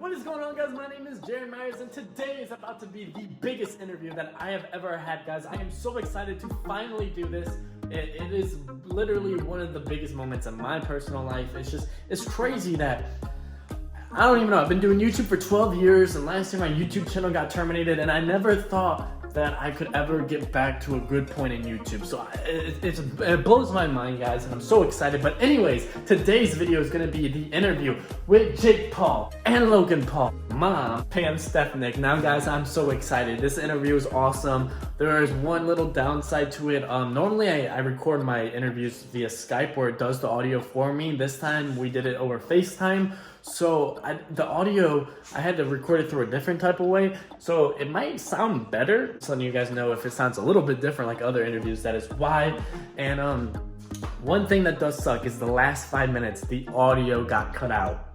What is going on, guys? My name is Jared Myers, and today is about to be the biggest interview that I have ever had, guys. I am so excited to finally do this. It is literally one of the biggest moments in my personal life. It's crazy that, I don't even know, I've been doing YouTube for 12 years, and last year my YouTube channel got terminated, and I never thought that I could ever get back to a good point in YouTube. So it blows my mind, guys, and I'm so excited. But anyways, today's video is gonna be the interview with Jake Paul and Logan Paul, mom, Pam Stepnick. Now, guys, I'm so excited. This interview is awesome. There is one little downside to it. Normally I record my interviews via Skype where it does the audio for me. This time we did it over FaceTime. So the audio, I had to record it through a different type of way. So it might sound better. Just letting you guys know if it sounds a little bit different like other interviews, that is why. And one thing that does suck is the last 5 minutes, the audio got cut out.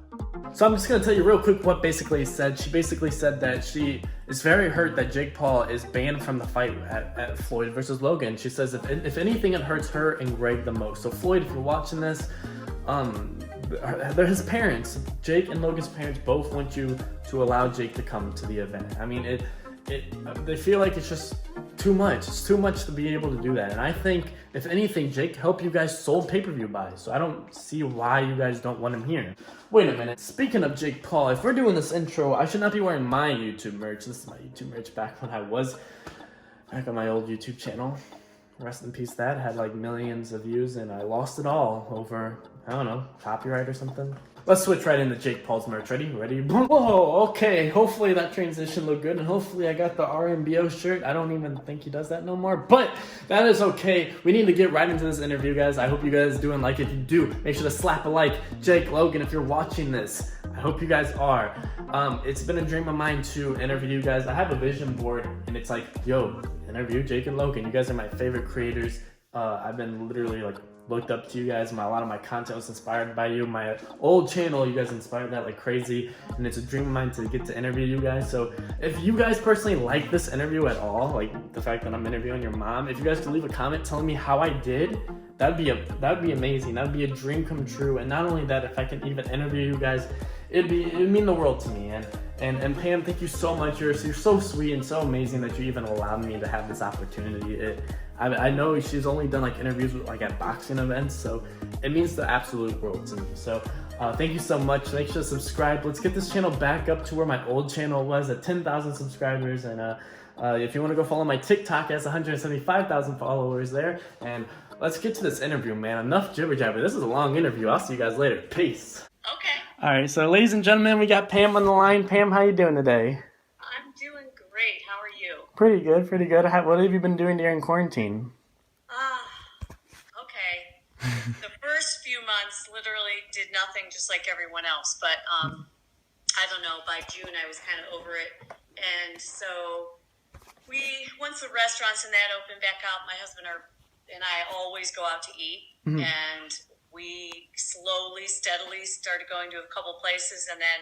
So I'm just gonna tell you real quick what basically said. She basically said that she is very hurt that Jake Paul is banned from the fight at Floyd versus Logan. She says if anything, it hurts her and Greg the most. So Floyd, if you're watching this, they're his parents. Jake and Logan's parents both want you to allow Jake to come to the event. I mean, they feel like it's just too much. It's too much to be able to do that. And I think, if anything, Jake helped you guys sold pay-per-view buys. So I don't see why you guys don't want him here. Wait a minute. Speaking of Jake Paul, if we're doing this intro, I should not be wearing my YouTube merch. This is my YouTube merch back when I was back on my old YouTube channel. Rest in peace. That had like millions of views, and I lost it all over, I don't know, copyright or something. Let's switch right into Jake Paul's merch. Ready? Whoa, okay. Hopefully that transition looked good, and hopefully I got the RMBO shirt. I don't even think he does that no more, but that is okay. We need to get right into this interview, guys. I hope you guys do, and like, if you do, make sure to slap a like. Jake, Logan, if you're watching this, I hope you guys are. It's been a dream of mine to interview you guys. I have a vision board, and it's like, yo, interview Jake and Logan. You guys are my favorite creators. I've been literally like looked up to you guys. A lot of my content was inspired by you. My old channel, you guys inspired that like crazy, and it's a dream of mine to get to interview you guys. So if you guys personally like this interview at all, like the fact that I'm interviewing your mom, if you guys could leave a comment telling me how I did, that'd be amazing. That'd be a dream come true. And not only that, if I can even interview you guys, it'd mean the world to me. And Pam, thank you so much. You're so sweet and so amazing that you even allowed me to have this opportunity. I know she's only done like interviews with, like, at boxing events, so it means the absolute world to me. So thank you so much. Make sure to subscribe. Let's get this channel back up to where my old channel was at 10,000 subscribers. And if you want to go follow my TikTok, it has 175,000 followers there. And let's get to this interview, man. Enough jibber jabber. This is a long interview. I'll see you guys later. Peace. Okay. All right, so ladies and gentlemen, we got Pam on the line. Pam, how you doing today? I'm doing great. How are you? Pretty good, pretty good. What have you been doing during quarantine? Okay. The first few months literally did nothing, just like everyone else. But I don't know, by June I was kind of over it. And so once the restaurants and that opened back up, my husband and I always go out to eat. Mm-hmm. And we slowly, steadily started going to a couple places, and then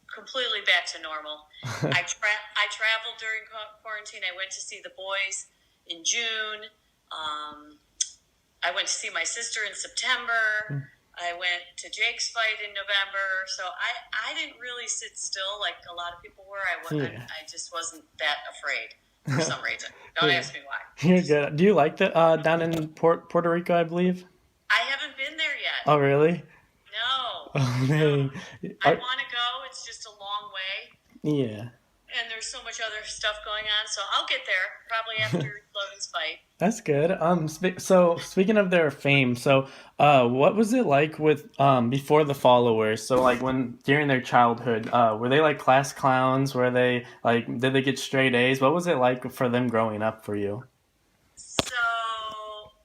completely back to normal. I traveled during quarantine. I went to see the boys in June. I went to see my sister in September. I went to Jake's fight in November. So I didn't really sit still like a lot of people were. I just wasn't that afraid for some reason. Don't ask me why. You're good. Do you like that down in Puerto Rico, I believe? I haven't been there yet. Oh, really? No. Oh, man. I want to go. It's just a long way. Yeah. And there's so much other stuff going on, so I'll get there probably after Logan's fight. That's good. So speaking of their fame, so what was it like with before the followers? So like during their childhood, were they like class clowns? Were they like, did they get straight A's? What was it like for them growing up for you? So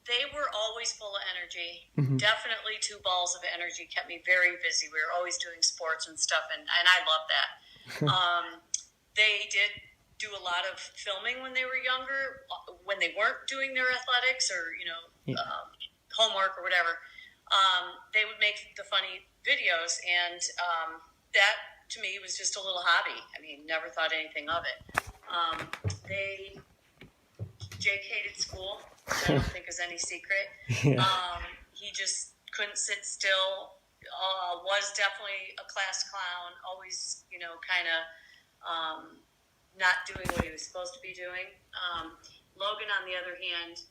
they were always full of energy. Mm-hmm. Definitely 2 balls of energy, kept me very busy. We were always doing sports and stuff, and I love that. They did do a lot of filming when they were younger, when they weren't doing their athletics or, homework or whatever. They would make the funny videos, and that, to me, was just a little hobby. I mean, never thought anything of it. Jake hated school, which I don't think is any secret. Yeah. He just couldn't sit still. was definitely a class clown, always, kind of not doing what he was supposed to be doing. Logan, on the other hand,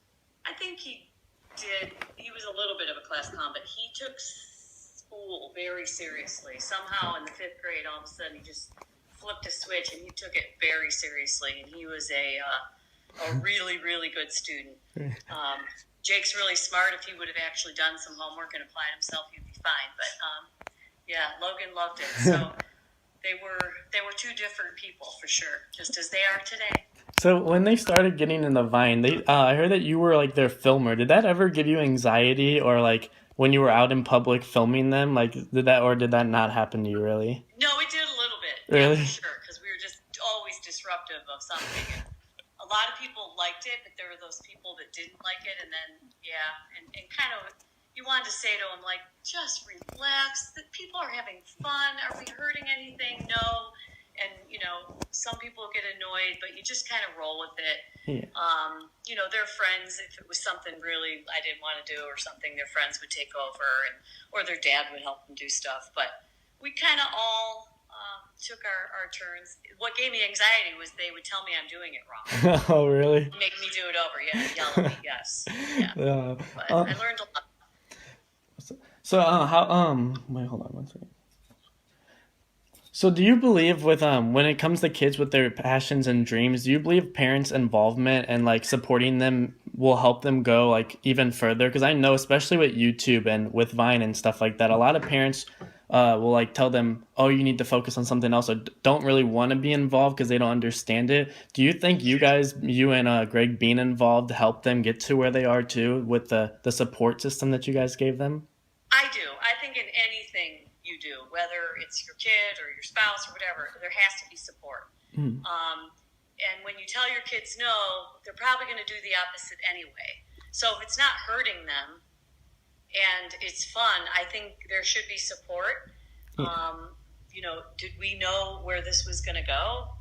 I think he was a little bit of a class clown, but he took school very seriously. Somehow in the 5th grade, all of a sudden he just flipped a switch and he took it very seriously. And he was a really, really good student. Jake's really smart. If he would have actually done some homework and applied himself, he'd be fine. But yeah, Logan loved it. So they were two different people for sure, just as they are today. So when they started getting in the Vine, I heard that you were like their filmer. Did that ever give you anxiety, or like when you were out in public filming them, like did that not happen to you really? No, it did a little bit. Really? Yeah, for sure, because we were just always disruptive of something. And a lot of people liked it, but there were those people that didn't like it, and then and kind of you wanted to say to them like, just relax. The people are having fun. Are we hurting anything? No. And, some people get annoyed, but you just kind of roll with it. Yeah. Their friends, if it was something really I didn't want to do or something, their friends would take over or their dad would help them do stuff. But we kind of all took our turns. What gave me anxiety was they would tell me I'm doing it wrong. Oh, really? Make me do it over. Yeah, yell at me, yes. Yeah. But I learned a lot. So, wait, hold on one second. So do you believe with when it comes to kids with their passions and dreams, do you believe parents' involvement and like supporting them will help them go like even further? Because I know, especially with YouTube and with Vine and stuff like that, a lot of parents will like tell them, oh, you need to focus on something else, or don't really want to be involved because they don't understand it. Do you think you and Greg being involved helped them get to where they are too with the support system that you guys gave them? I do. I think in anything you do, whether it's your kid or your spouse or whatever, there has to be support. And when you tell your kids no, they're probably going to do the opposite anyway. So if it's not hurting them and it's fun, I think there should be support. Did we know where this was going to go?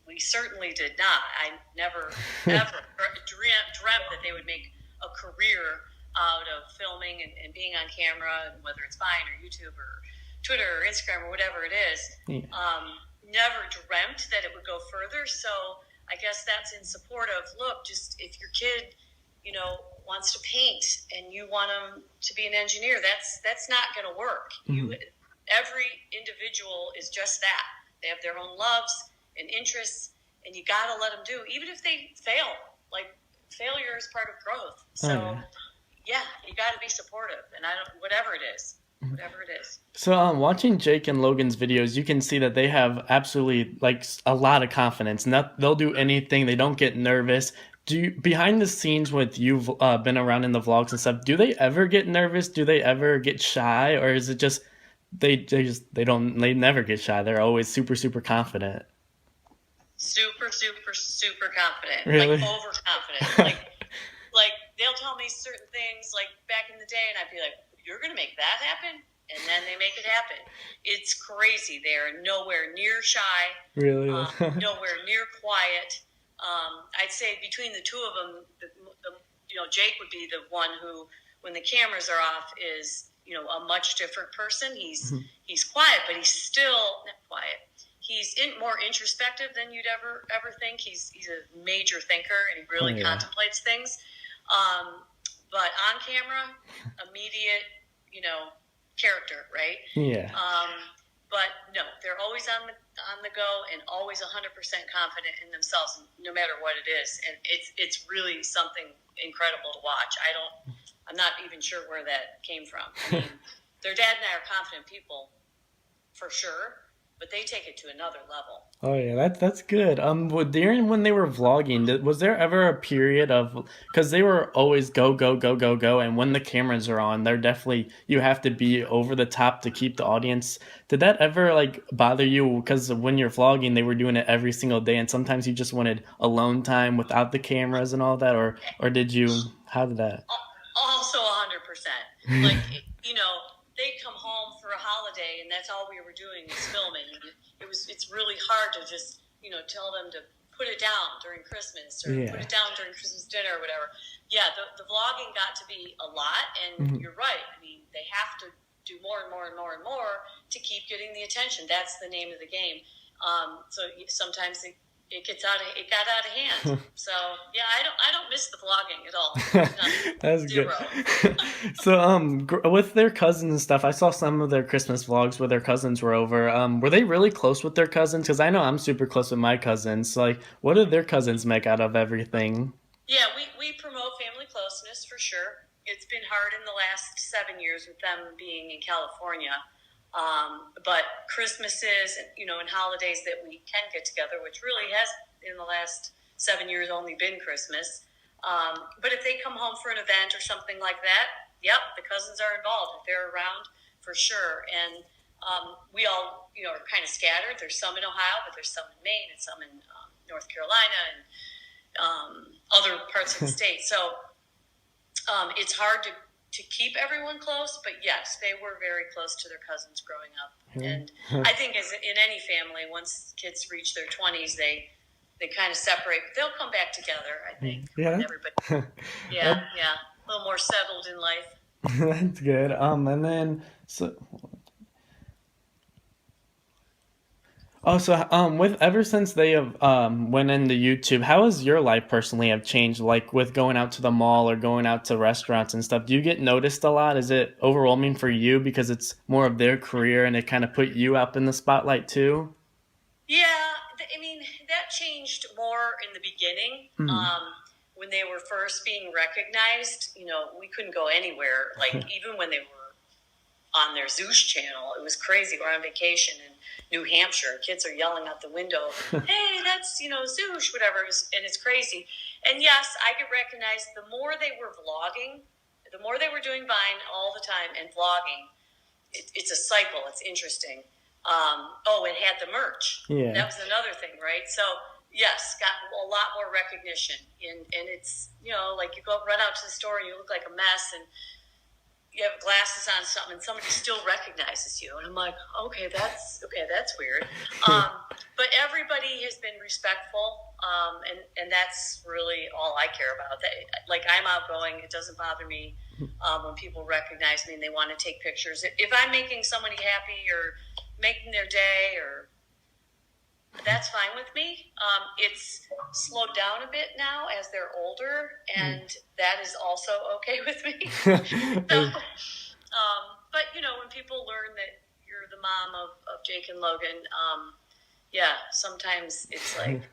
We certainly did not. I never, ever dreamt that they would make a career out of filming and being on camera, and whether it's Vine or YouTube or Twitter or Instagram or whatever it is. Never dreamt that it would go further. So I guess that's in support of, look, just if your kid, wants to paint and you want them to be an engineer, that's not going to work. Every individual is just that. They have their own loves and interests, and you got to let them do, even if they fail. Like, failure is part of growth. So yeah, you got to be supportive, and whatever it is. So watching Jake and Logan's videos, you can see that they have absolutely like a lot of confidence. They'll do anything. They don't get nervous. Behind the scenes with you've been around in the vlogs and stuff, do they ever get nervous? Do they ever get shy, or is it just they never get shy? They're always super, super confident. Super, super, super confident. Really? Like overconfident. like they'll tell me certain things like back in the day, and I'd be like, you're going to make that happen? And then they make it happen. It's crazy. They're nowhere near shy. Really? Nowhere near quiet. I'd say between the two of them, Jake would be the one who, when the cameras are off, is a much different person. He's quiet, but he's still not quiet. He's more introspective than you'd ever think. He's a major thinker, and he really contemplates things. But on camera, immediate, character, right? Yeah. But no, they're always on the go and always 100% confident in themselves, no matter what it is. And it's really something incredible to watch. I'm not even sure where that came from. I mean, their dad and I are confident people, for sure, but they take it to another level. Oh yeah, that's good. During when they were vlogging, was there ever a period of, because they were always go go go go go, and when the cameras are on, they're definitely, you have to be over the top to keep the audience. Did that ever like bother you? Because when you're vlogging, they were doing it every single day, and sometimes you just wanted alone time without the cameras and all that, or did you? How did that? Also 100%. Like they'd come home for a holiday, and that's all we were doing was filming. It's really hard to just tell them to put it down during Christmas or put it down during Christmas dinner or whatever. Yeah, the vlogging got to be a lot, and you're right. I mean, they have to do more and more and more and more to keep getting the attention. That's the name of the game. So sometimes it got out of hand. So yeah, I don't miss the vlogging at all. That's Zero. good. So with their cousins and stuff, I saw some of their Christmas vlogs where their cousins were over. Were they really close with their cousins? Because I know I'm super close with my cousins. So, like, what did their cousins make out of everything? Yeah, we promote family closeness for sure. It's been hard in the last 7 years with them being in California. But Christmases, and holidays that we can get together, which really has in the last 7 years only been Christmas. But if they come home for an event or something like that, yep, the cousins are involved. If they're around, for sure. And we all, are kind of scattered. There's some in Ohio, but there's some in Maine and some in North Carolina and other parts of the state. So it's hard to keep everyone close, but yes, they were very close to their cousins growing up. And I think as in any family, once kids reach their 20s, they kind of separate, but they'll come back together, I think. Yeah. Everybody. Yeah. A little more settled in life. That's good. And then with ever since they have went into YouTube, how has your life personally have changed? Like with going out to the mall or going out to restaurants and stuff, do you get noticed a lot? Is it overwhelming for you because it's more of their career and it kind of put you up in the spotlight too? Yeah, I mean, that changed more in the beginning. When they were first being recognized, we couldn't go anywhere. Like even when they were on their Zeus channel, it was crazy. We're on vacation in New Hampshire. Kids are yelling out the window, hey, that's, Zeus, whatever. And it's crazy. And yes, I get recognized. The more they were vlogging, the more they were doing Vine all the time and vlogging. It's a cycle. It's interesting. It had the merch. Yeah. That was another thing, right? So, yes, got a lot more recognition. And it's, like you run out to the store and you look like a mess and you have glasses on something and somebody still recognizes you. And I'm like, okay, that's weird. But everybody has been respectful. And that's really all I care about. Like I'm outgoing. It doesn't bother me when people recognize me and they want to take pictures. If I'm making somebody happy or making their day, or that's fine with me. It's slowed down a bit now as they're older, and that is also okay with me. So, but when people learn that you're the mom of Jake and Logan, sometimes it's like,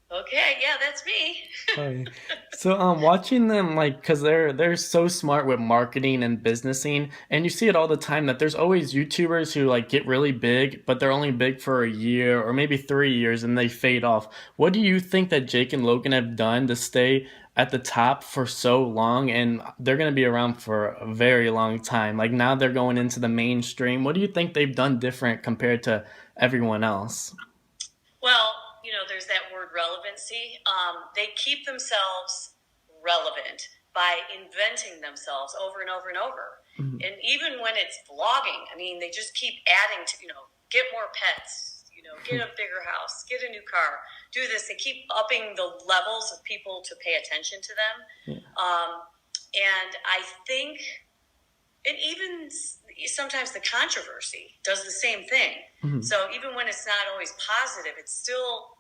okay, yeah, that's me. So watching them, like, because they're so smart with marketing and businessing, and you see it all the time that there's always YouTubers who like get really big, but they're only big for a year or maybe 3 years and they fade off. What do you think that Jake and Logan have done to stay at the top for so long, and they're going to be around for a very long time? Like now they're going into the mainstream. What do you think they've done different compared to everyone else? Well, there's that word relevancy. They keep themselves relevant by inventing themselves over and over and over. And even when it's vlogging, I mean, they just keep adding to, get more pets, get a bigger house, get a new car, do this. They keep upping the levels of people to pay attention to them. And I think, and even sometimes the controversy does the same thing. So even when it's not always positive, it's still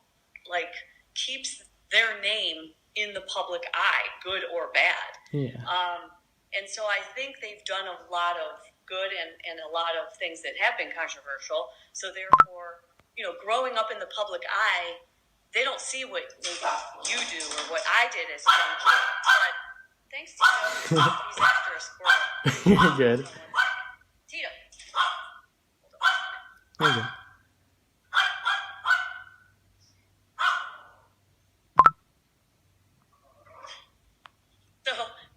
like keeps their name in the public eye, good or bad. And so I think they've done a lot of good and a lot of things that have been controversial. So therefore, growing up in the public eye, they don't see what maybe you do or what I did as a young kid. But thanks to him, he's after a squirrel. You're good. Tito. You're good.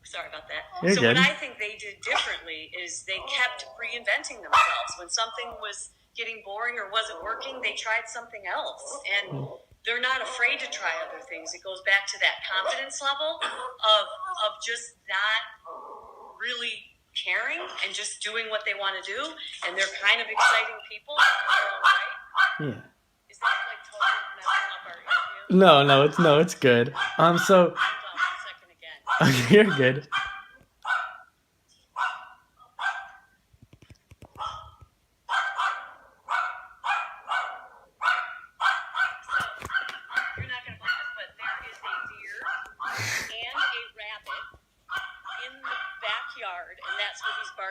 Sorry about that. You're so good. what I think they did differently is they kept reinventing themselves. When something was getting boring or wasn't working, they tried something else. And they're not afraid to try other things. It goes back to that confidence level of just not really caring and just doing what they want to do. And they're kind of exciting people in their own right. Is that like totally messing up our interview? No, it's good. So you're good.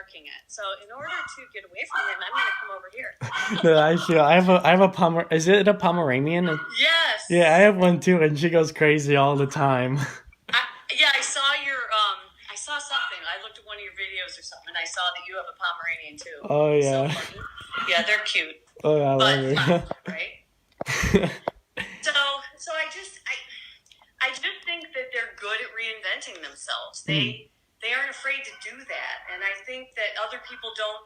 barking at. So in order to get away from him, I'm going to come over here. No, I feel I have a Is it a Pomeranian? Yes. Yeah, I have one too, and she goes crazy all the time. I saw I saw something. I looked at one of your videos or something, and I saw that you have a Pomeranian too. Oh yeah. So funny. Yeah, they're cute. Oh yeah, I love her. Right? So I just think that they're good at reinventing themselves. They aren't afraid to do that, and I think that other people don't.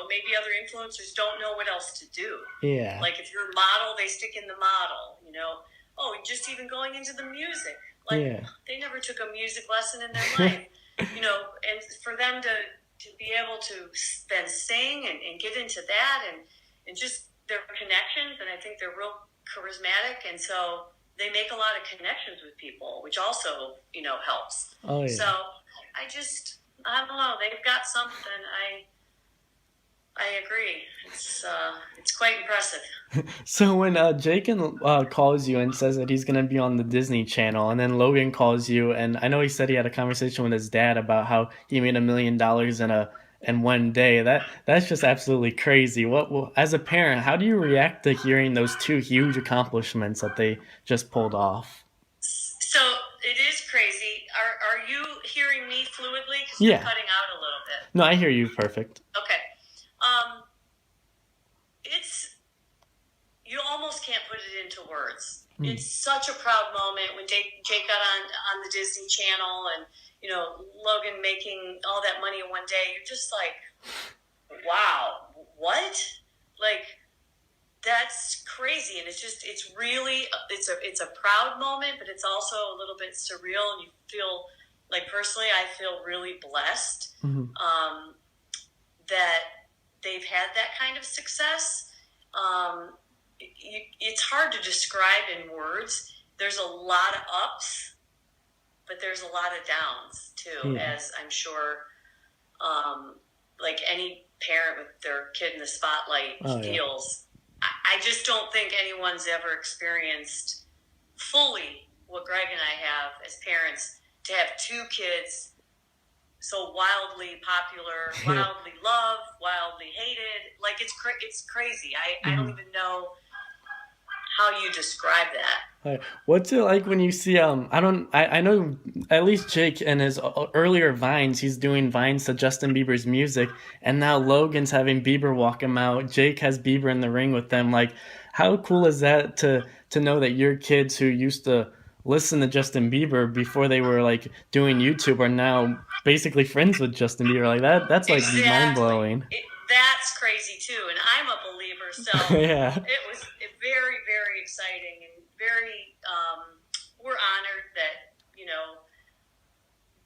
Maybe other influencers don't know what else to do. Yeah. Like if you're a model, they stick in the model. Just even going into the music. Like they never took a music lesson in their life. And for them to be able to then sing and get into that and just their connections, and I think they're real charismatic, and so they make a lot of connections with people, which also, helps. Oh yeah. So I don't know, they've got something. I agree. It's quite impressive. So when Jake calls you and says that he's gonna be on the Disney Channel, and then Logan calls you, and I know he said he had a conversation with his dad about how he made $1 million in one day. That's just absolutely crazy. As a parent, how do you react to hearing those two huge accomplishments that they just pulled off? So it is crazy. Are you hearing me fluidly? Because you're cutting out a little bit. No, I hear you perfect. Okay. You almost can't put it into words. It's such a proud moment when Jake got on the Disney Channel, and Logan making all that money in one day. You're just like, wow, what? Like, that's crazy. And it's really a proud moment, but it's also a little bit surreal, and you feel like, personally, I feel really blessed that they've had that kind of success. It's hard to describe in words. There's a lot of ups, but there's a lot of downs too, as I'm sure, like any parent with their kid in the spotlight feels. I just don't think anyone's ever experienced fully what Greg and I have as parents, to have two kids so wildly popular, wildly loved, wildly hated. Like, it's crazy. I don't even know how you describe that. What's it like when you see I know at least Jake in his earlier Vines, he's doing Vines to Justin Bieber's music, and now Logan's having Bieber walk him out. Jake has Bieber in the ring with them. Like, how cool is that to know that your kids who used to listen to Justin Bieber before they were like doing YouTube are now basically friends with Justin Bieber? Like that's like mind blowing. That's crazy too, and I'm a believer, so it was very, very exciting, and very we're honored that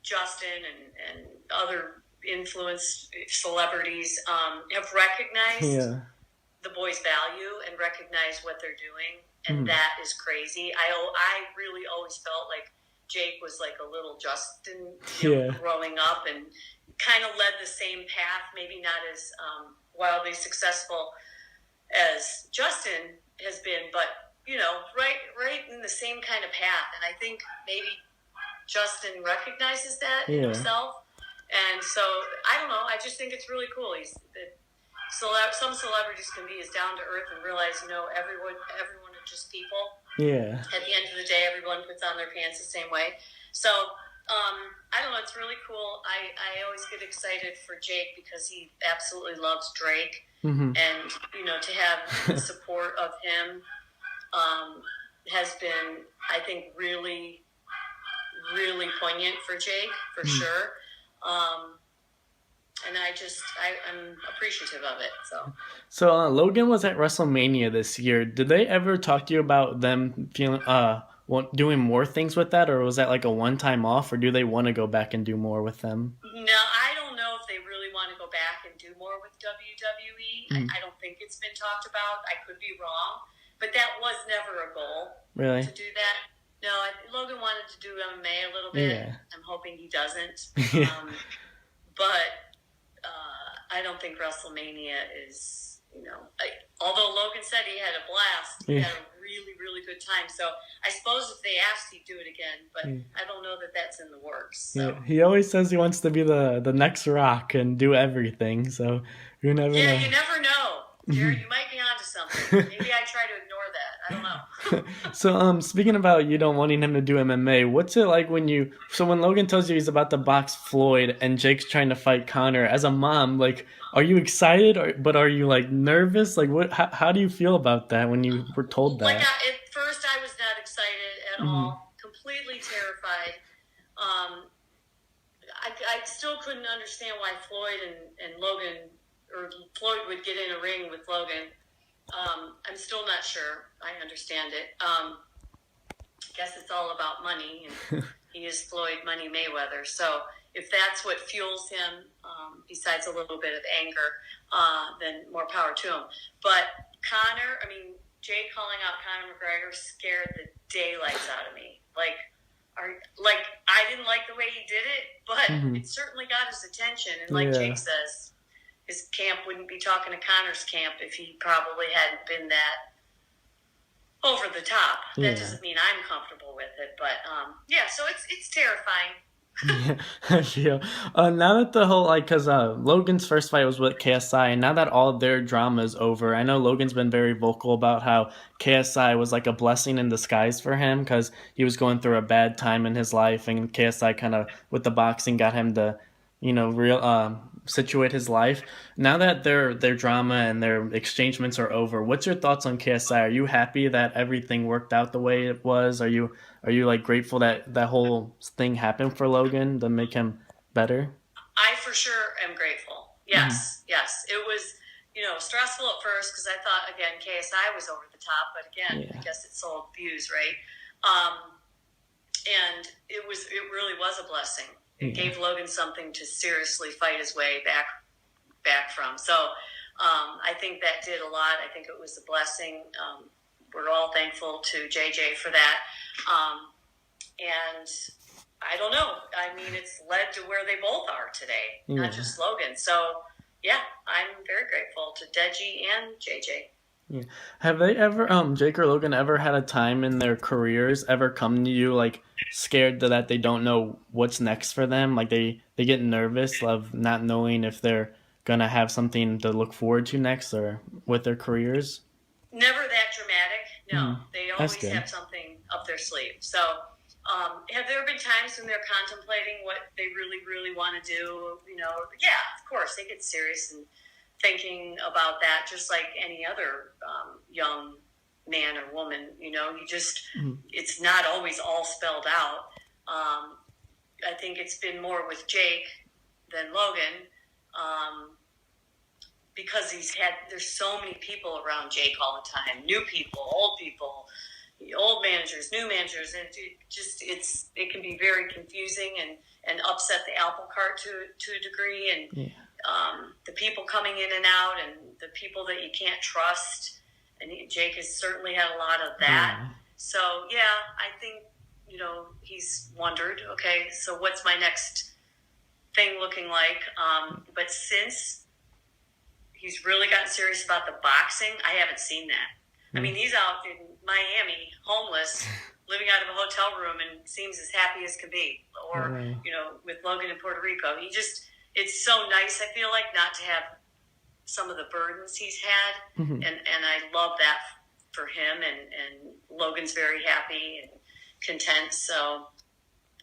Justin and other influence celebrities have recognized the boys' value and recognized what they're doing, and that is crazy. I really always felt like Jake was like a little Justin growing up, and kind of led the same path, maybe not as wildly successful as Justin has been, but right in the same kind of path. And I think maybe Justin recognizes that in himself, and so I don't know. I just think it's really cool. Some celebrities can be as down to earth and realize everyone are just people. Yeah. At the end of the day, everyone puts on their pants the same way. So I don't know. It's really cool. I always get excited for Jake because he absolutely loves Drake, and to have the support of him has been, I think, really, really poignant for Jake, for sure. And I'm appreciative of it. So Logan was at WrestleMania this year. Did they ever talk to you about them feeling doing more things with that, or was that like a one-time off, or do they want to go back and do more with them? No, I don't know if they really want to go back and do more with WWE. I don't think it's been talked about. I could be wrong, but that was never a goal. Really? To do that. No, Logan wanted to do MMA a little bit. Yeah. I'm hoping he doesn't. But I don't think WrestleMania is, although Logan said he had a blast, he had a really, really really good time. So I suppose if they asked, he'd do it again, but I don't know that that's in the works. So. Yeah, he always says he wants to be the next Rock and do everything. So you never know. Yeah, you never know. Jared, you might be onto something. Maybe I try to ignore that. I don't know. So, speaking about you don't wanting him to do MMA, what's it like when Logan tells you he's about to box Floyd and Jake's trying to fight Connor, as a mom, like, are you excited but are you like nervous? Like, how do you feel about that when you were told that? Like, at first I was not excited at all, completely terrified. I still couldn't understand why Floyd and Logan, or Floyd would get in a ring with Logan. I'm still not sure I understand it. I guess it's all about money, and he is Floyd Money Mayweather. So if that's what fuels him, besides a little bit of anger, then more power to him. But Jay calling out Conor McGregor scared the daylights out of me. I didn't like the way he did it, but it certainly got his attention. And like Jake says, his camp wouldn't be talking to Conor's camp if he probably hadn't been that over the top. That doesn't mean I'm comfortable with it, but so it's terrifying. Now that the whole, because Logan's first fight was with KSI, and now that all their drama is over, I know Logan's been very vocal about how KSI was like a blessing in disguise for him, because he was going through a bad time in his life, and KSI kind of with the boxing got him to situate his life. Now that their drama and their exchangements are over, what's your thoughts on KSI? Are you happy that everything worked out the way it was? Are you like grateful that that whole thing happened for Logan to make him better? I for sure am grateful. Yes. It was, stressful at first because I thought, again, KSI was over the top, but again, I guess it sold views, right? And it really was a blessing. It gave Logan something to seriously fight his way back from. So I think that did a lot. I think it was a blessing. We're all thankful to JJ for that. And I don't know. I mean, it's led to where they both are today, not just Logan. So, I'm very grateful to Deji and JJ. Yeah. Have they ever, Jake or Logan, ever had a time in their careers ever come to you like scared that they don't know what's next for them? Like they get nervous of not knowing if they're gonna have something to look forward to next or with their careers? Never that dramatic. No, they always have something up their sleeve. So, have there been times when they're contemplating what they really, really want to do? Of course, they get serious and thinking about that just like any other young man or woman. It's not always all spelled out. I think it's been more with Jake than Logan, because there's so many people around Jake all the time, new people, old managers, new managers, and it can be very confusing and upset the apple cart to a degree, and the people coming in and out, and the people that you can't trust, and Jake has certainly had a lot of that. So I think he's wondered, okay, so what's my next thing looking like? But since he's really gotten serious about the boxing, I haven't seen that. I mean, he's out in Miami, homeless, living out of a hotel room, and seems as happy as can be. Or, with Logan in Puerto Rico, it's so nice, I feel like, not to have some of the burdens he's had. And I love that for him, and Logan's very happy and content. So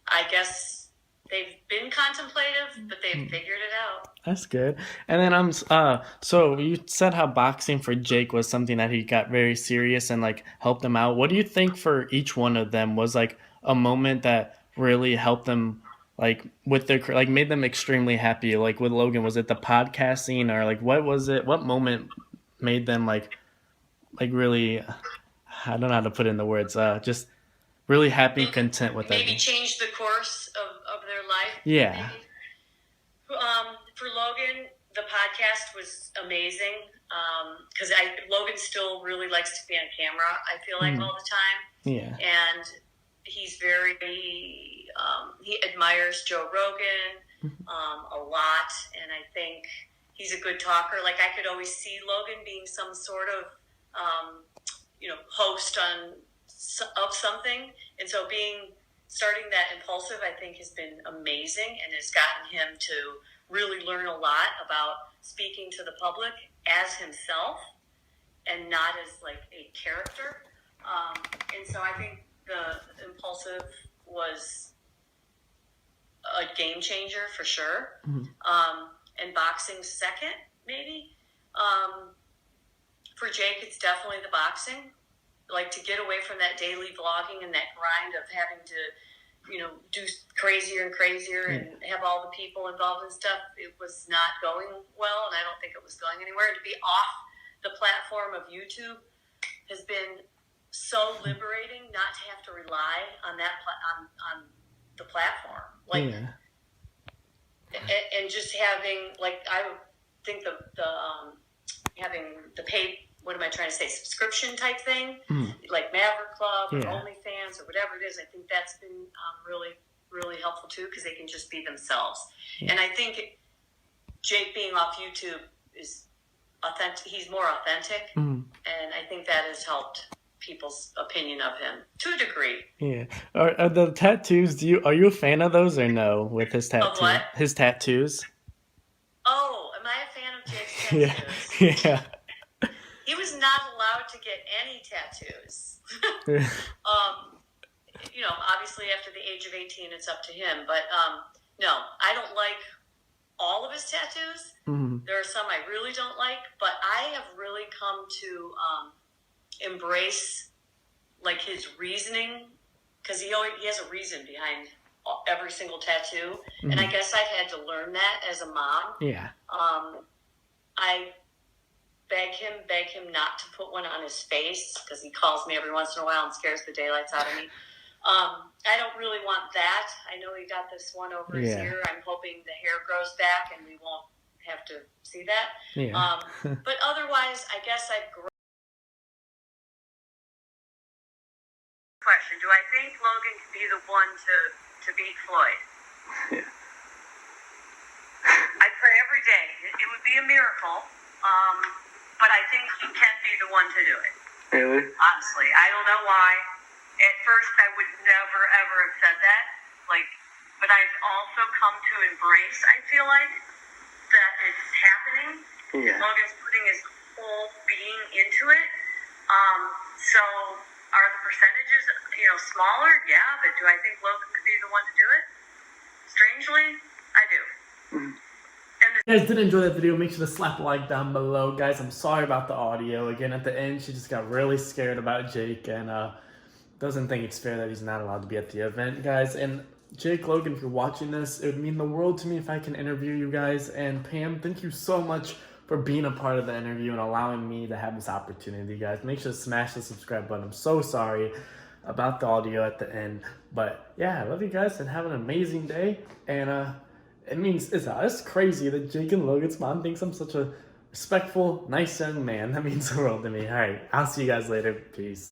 I guess they've been contemplative, but they've figured it out. That's good. And then so you said how boxing for Jake was something that he got very serious and like helped him out. What do you think for each one of them was like a moment that really helped them, like with their, like made them extremely happy? Like with Logan, was it the podcasting, or like what was it? What moment made them like really, I don't know how to put it in the words, just really happy and content with that? Maybe change the course of their life. Yeah. Maybe. For Logan, the podcast was amazing, because Logan still really likes to be on camera, I feel like, all the time. Yeah. And he's very, he admires Joe Rogan a lot, and I think he's a good talker. Like, I could always see Logan being some sort of, host on of something. And so starting that Impulsive, I think, has been amazing and has gotten him to really learn a lot about speaking to the public as himself and not as like a character. And so I think the Impulsive was a game changer for sure. And boxing second, maybe. For Jake, it's definitely the boxing. Like, to get away from that daily vlogging and that grind of having to, do crazier and crazier and have all the people involved and stuff, it was not going well, and I don't think it was going anywhere. To be off the platform of YouTube has been so liberating, not to have to rely on that on the platform. Like, and just having, like, I would think having the paid, what am I trying to say, subscription type thing, like Maverick Club or OnlyFans or whatever it is, I think that's been really, really helpful too, because they can just be themselves. And I think Jake being off YouTube is authentic. He's more authentic, and I think that has helped people's opinion of him to a degree. Yeah. Are the tattoos, are you a fan of those or no, with his tattoos? Of what? His tattoos. Oh, am I a fan of Jake's tattoos? Yeah. He was not allowed to get any tattoos. Obviously after the age of 18, it's up to him. But no, I don't like all of his tattoos. There are some I really don't like, but I have really come to embrace like his reasening, because he has a reason behind every single tattoo, and I guess I've had to learn that as a mom. Yeah. I beg him not to put one on his face, because he calls me every once in a while and scares the daylights out of me. I don't really want that. I know he got this one over his ear. I'm hoping the hair grows back and we won't have to see that. Yeah. But otherwise, I guess I've grown. Question: do I think Logan could be the one to beat Floyd? Yeah. I pray every day. It would be a miracle, but I think he can be the one to do it. Really? Honestly, I don't know why. At first, I would never, ever have said that. But I've also come to embrace, I feel like, that it's happening. Yeah. Logan's putting his whole being into it. So are the percentages, smaller? Yeah, but do I think Logan could be the one to do it? Strangely, I do. If you guys did enjoy that video, make sure to slap a like down below. Guys, I'm sorry about the audio. Again, at the end, she just got really scared about Jake and doesn't think it's fair that he's not allowed to be at the event, guys. And Jake, Logan, if you're watching this, it would mean the world to me if I can interview you guys. And Pam, thank you so much for being a part of the interview and allowing me to have this opportunity, guys. Make sure to smash the subscribe button. I'm so sorry about the audio at the end. But yeah, I love you guys and have an amazing day. And it's crazy that Jake and Logan's mom thinks I'm such a respectful, nice young man. That means the world to me. All right, I'll see you guys later. Peace.